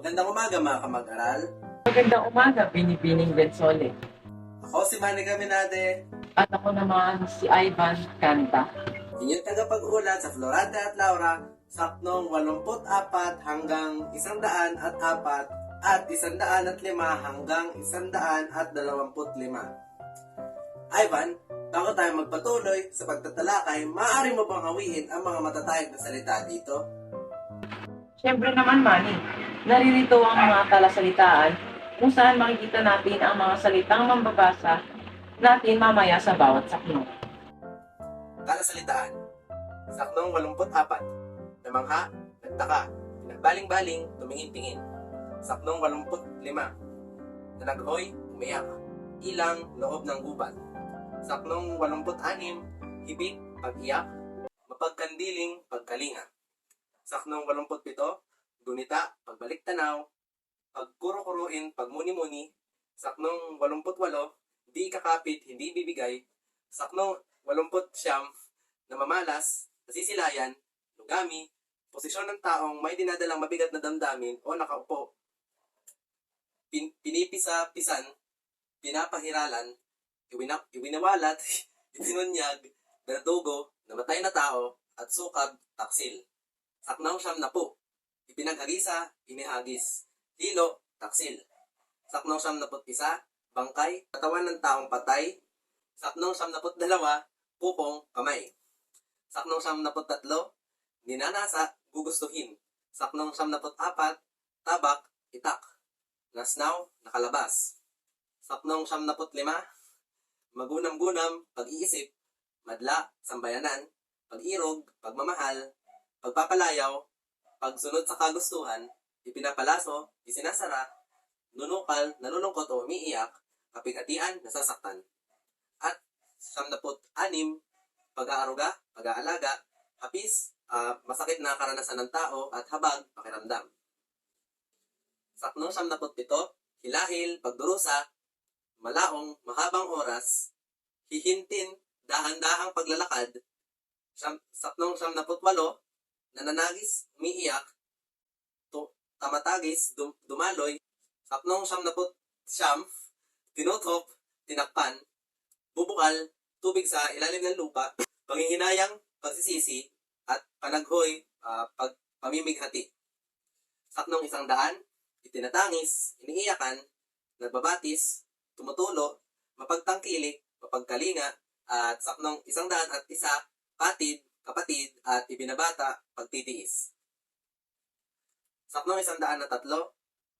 Magandang umaga mga kamag-aral. Magandang umaga, Binibining Bensole. Ako si Manny Caminade, At ako naman si Ivan Canta. inyong tagapag-ulat sa Florante at Laura, saknong 84 hanggang 104 at 105 hanggang 125. Ivan, bago tayo magpatuloy sa pagtatalakay, maaari mo bang hawiin ang mga matatayag na salita dito? Siyempre naman, Manny, naririto ang mga talasalitaan kung saan makikita natin ang mga salitang mambabasa natin mamaya sa bawat sakno. Talasalitaan. Saknong 84. Namangha, nagtaka, pinagbaling-baling, tumingin-tingin. Saknong 85. Nanaghoy, umiyak. Ilang, loob ng gubat. Saknong 86. Hibit, pag-iyak. Mapagkandiling, pagkalinga. Saknong 87. Gunita, pagbalik tanaw. Pagkuro-kuruin, pagmuni-muni. Saknong 88. Di kakapit, hindi bibigay. Saknong 89. Namamalas, nasisilayan, lugami, posisyon ng taong may dinadalang mabigat na damdamin o nakaupo, pinipisa-pisan, pinapahiralan, iwinawalat, ibinunyag, nadugo, namatay na tao, at sukab, taksil. Saknong 90, ipinaghagisa, inihagis, hilo, taksil. Saknong 91, bangkay, katawan ng taong patay. Saknong 92, pupong, kamay. Saknong 93, ninanasa, gugustuhin. Saknong 94, tabak, itak. Nasnaw, nakalabas. Saknong 95, magunam-gunam, pag-iisip, madla, sambayanan, pag-irog, pagmamahal, pagpapalayaw, pagsunod sa kagustuhan, ipinapalaso, isinasara, nunukal, nalulungkot o umiiyak, kapighatian, nasasaktan. At 96, pag-aaruga, pag-aalaga, hapis, masakit na karanasan ng tao, at habag, pakiramdam. Saknong 97, hilahil, pagdurusa, malaong, mahabang oras, hihintin, dahan-dahang paglalakad. Saknong 98, nananagis, umiiyak, tamatagis, dumaloy. Saknong 99, tinutok, tinakpan, bubukal, tubig sa ilalim ng lupa, panghihinayang, pagsisisi, at panaghoy, pamimighati. Saknong 100, itinatangis, iniiyakan, nagbabatis, tumutulo, mapagtangkilik, mapagkalinga, at saknong 101, patid, kapatid, at ibinabata, pagtitiis. Saknong 103,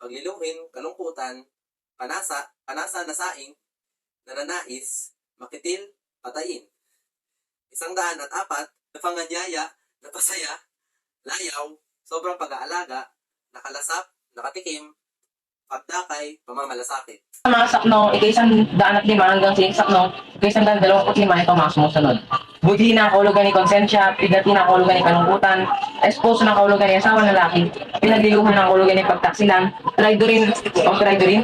pagliluhin, kalungkutan, panasa, nasaing, nananais, makitil, patayin. 104, napanganyaya, napasaya, layaw, sobrang pag-aalaga, nakalasap, nakatikim, pagdakay, pamamalasakit. Sa mga sakno, ika-105 hanggang sa sakno, ika-125 ito mga sumusunod. Budhi na kahulugan ni konsensya, pigati na kahulugan ni kalungkutan, esposo na kahulugan ni asawa ng lalaki, pinagliluhan ng kahulugan ni pagtaksilan, traidorin,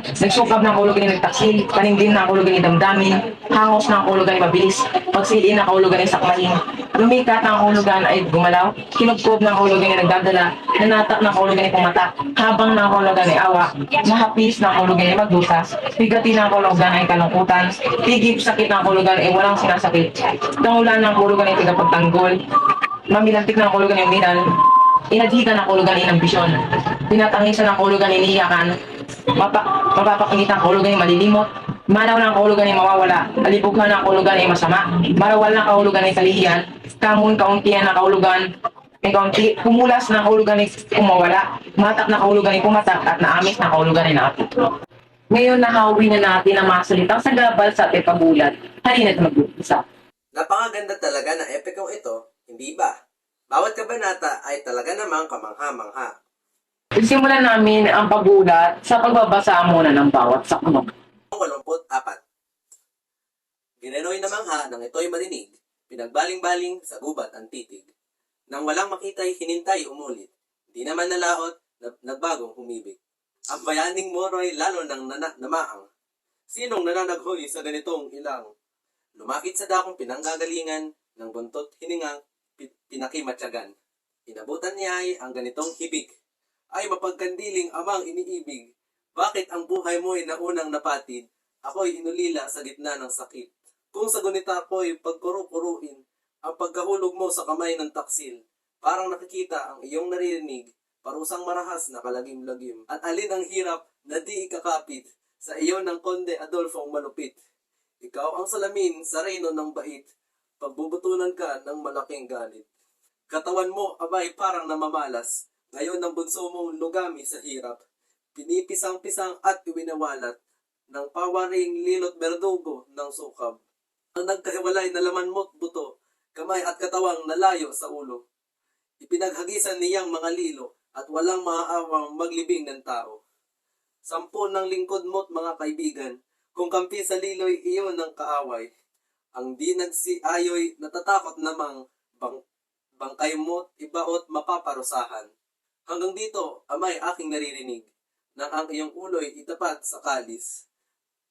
nagsukab ng kahulugan ni nagtaksil, paningdim na kahulugan ni damdamin, hangos na kahulugan ni mabilis, pagsiliin na kahulugan ni sakmahin, lumikat na kahulugan ay gumalaw, kinugkob na kahulugan ni nagdadala, nanatak na kahulugan ni pumata, habang na kahulugan ni awa, mahapis na kahulugan ni magdusas, pigati na kahulugan ay kalungkutan, tigip sakit na kahulugan ay walang sinasakit, tangulan ng kahulugan ay tigapagtanggol, mamilantik na kahulugan ay uminal, inadhika na kahulugan ay ambisyon, pinatangisan ng kahulugan ay niyakan, mapapakingit ng kahulugan ay malilimot, manaw ng kahulugan ay mawawala, alibughan ng kahulugan ay masama, marawal ng kahulugan ay kalihiyan, kamun kauntian ng kahulugan ay kaunti, kumulas ng kahulugan ay kumawala, matak na kahulugan ay pumatak, at naamis na kahulugan ay naapit. Ngayon nahawi na natin ang mga salitang sagabal sa ating pagulat. Halina't mag-umpisa. Napakaganda talaga ng epikong ito, hindi ba? Bawat kabanata ay talaga namang kamangha-mangha. Simulan namin ang pagulat sa pagbabasa muna ng bawat sakno. 84. Ginanoy na mangha nang ito'y marinig, pinagbaling-baling sa gubat ang titig. Nang walang makita'y hinintay umulit, di naman nalaot, nagbagong humibig. Ang bayaning moro'y lalo nang namaang. Sinong nananaghoy sa ganitong ilang? Lumakit sa dakong pinanggagalingan ng buntot hiningang pinakimatyagan. Inabutan niya ay ang ganitong hibig. ay mapagkandiling amang iniibig. Bakit ang buhay mo'y naunang napatid? Ako'y inulila sa gitna ng sakit. Kung sa gunita ko'y pagkuru-kuruin, ang pagkahulog mo sa kamay ng taksil, parang nakikita ang iyong naririnig, parusang marahas na kalagim-lagim. At alin ang hirap na di ikakapit sa iyo ng Konde Adolfong malupit. Ikaw ang salamin sa reyno ng bait, pagbubutunan ka ng malaking galit. Katawan mo, abay, parang namamalas, ngayon ang bunso mong lugami sa hirap. Pinipisang-pisang at iwinawalat ng pawaring lilot berdugo ng sukab. Ang nagkahiwalay na laman mo't buto, kamay at katawang nalayo sa ulo. Ipinaghagisan niyang mga lilo at walang maaawang maglibing ng tao. 10 ng lingkod mo't mga kaibigan, kung kampi sa liloy iyon ng kaaway. Ang di nagsiayoy natatakot namang bangkay mo't ibaot mapaparusahan. Hanggang dito, amay aking naririnig, nang ang iyong ulo'y itapat sa kalis.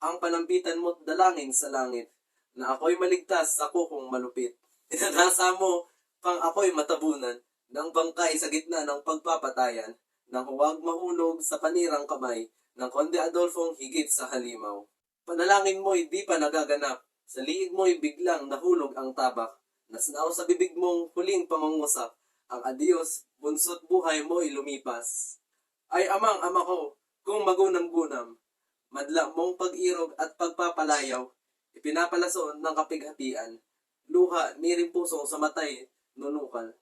Ang panambitan mo't dalangin sa langit, na ako'y maligtas sa kukong malupit. Inanasa mo, pang ako'y matabunan, ng bangkay sa gitna ng pagpapatayan, nang huwag mahulog sa panirang kamay, ng Konde Adolfong higit sa halimaw. Panalangin mo'y di pa nagaganap, sa liig mo'y biglang nahulog ang tabak, nasnao sa bibig mong huling pamangusap, ang adios, bunso't buhay mo'y lumipas. Ay amang ama ko, kung magunam-gunam, madla mong pag-irog at pagpapalayaw, ipinapalason ng kapighatian, luha ni rin puso sa matay, nunukal.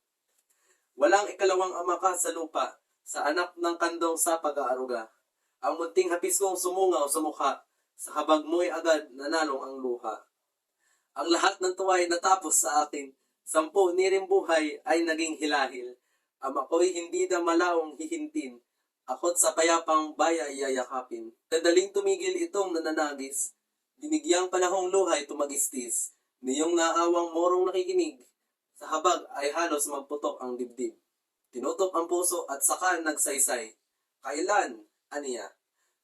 Walang ikalawang ama ka sa lupa, sa anak ng kandong sa pag-aaruga. Ang munting hapis kong sumungaw sa mukha, sa habag mo'y agad nanalong ang luha. Ang lahat ng tuwa'y natapos sa akin, 10 ni rin buhay ay naging hilahil. Ama ko'y hindi na malaong hihintin, ako't sa payapang baya iyayakapin. Nadaling tumigil itong nananagis, binigyang panahong luhay tumagistis, niyong naawang morong nakikinig, sa habag ay halos magputok ang dibdib. Tinutok ang puso at saka nagsaysay. Kailan, aniya,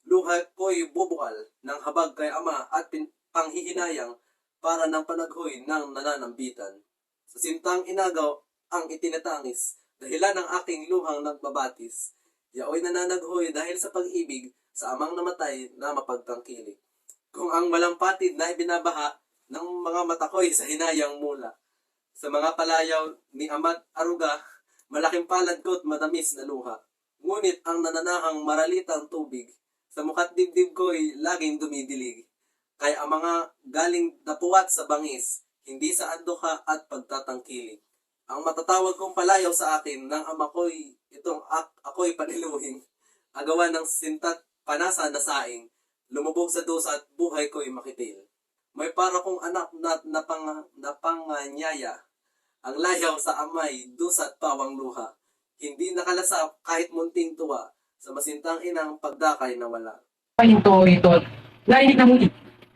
luha ko'y bubukal ng habag kay ama at panghihinayang para ng panaghoy ng nananambitan. Sa sintang inagaw ang itinatangis, dahilan ng aking luhang nagbabatis. Yaoy nananaghoy dahil sa pag-ibig sa amang namatay na mapagtangkilik. Kung ang malampatid na ibinabaha ng mga mata ko'y sa hinayang mula. Sa mga palayaw ni Amat Aruga, malaking palad ko't matamis na luha. Ngunit ang nananahang maralitang tubig, sa mukat dibdib ko'y laging dumidilig. Kaya ang mga galing napuwat sa bangis, hindi sa anduka at pagtatangkilik. Ang matatawag kong palayaw sa akin ng ama ko'y itong ako'y paniluhin. Agawan ng sintat panasa na saing, lumubog sa dusa at buhay ko'y makitil. May para kong anak na napanganyaya, ang layaw sa amay, dusa at pawang luha. Hindi nakalasap kahit munting tuwa, sa masintang inang pagdakay na wala. Pahinto ito, narinig na muli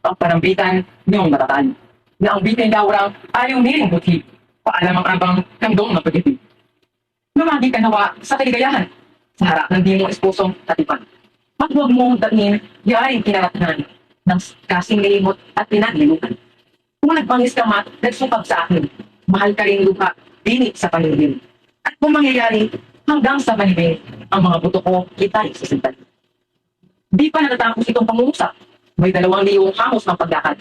ang panambitan niyong matataan, na ang bitin daw lang ayaw niling buti, paalam ang abang kandong ng pag-ibig. Lumagi ka nawa sa kaligayahan, sa harap ng di mong espusong tatipan. At huwag mong danin, yaring kinaratanan, ng kasing limot at pinanlilukan. Kung nagpangis ka mat, nagsupag sa akin, mahal ka rin lupa, dinit sa panibin. At kung mangyayari, hanggang sa panibin, ang mga buto ko kita'y sasintan. Di pa natatapos itong pangungusap, may 2 liyong hamos ng pagdakad.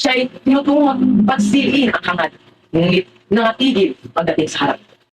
Siya'y tinutungot, pagsiliin ang hangad, ngunit nangatigil pagdating sa harap.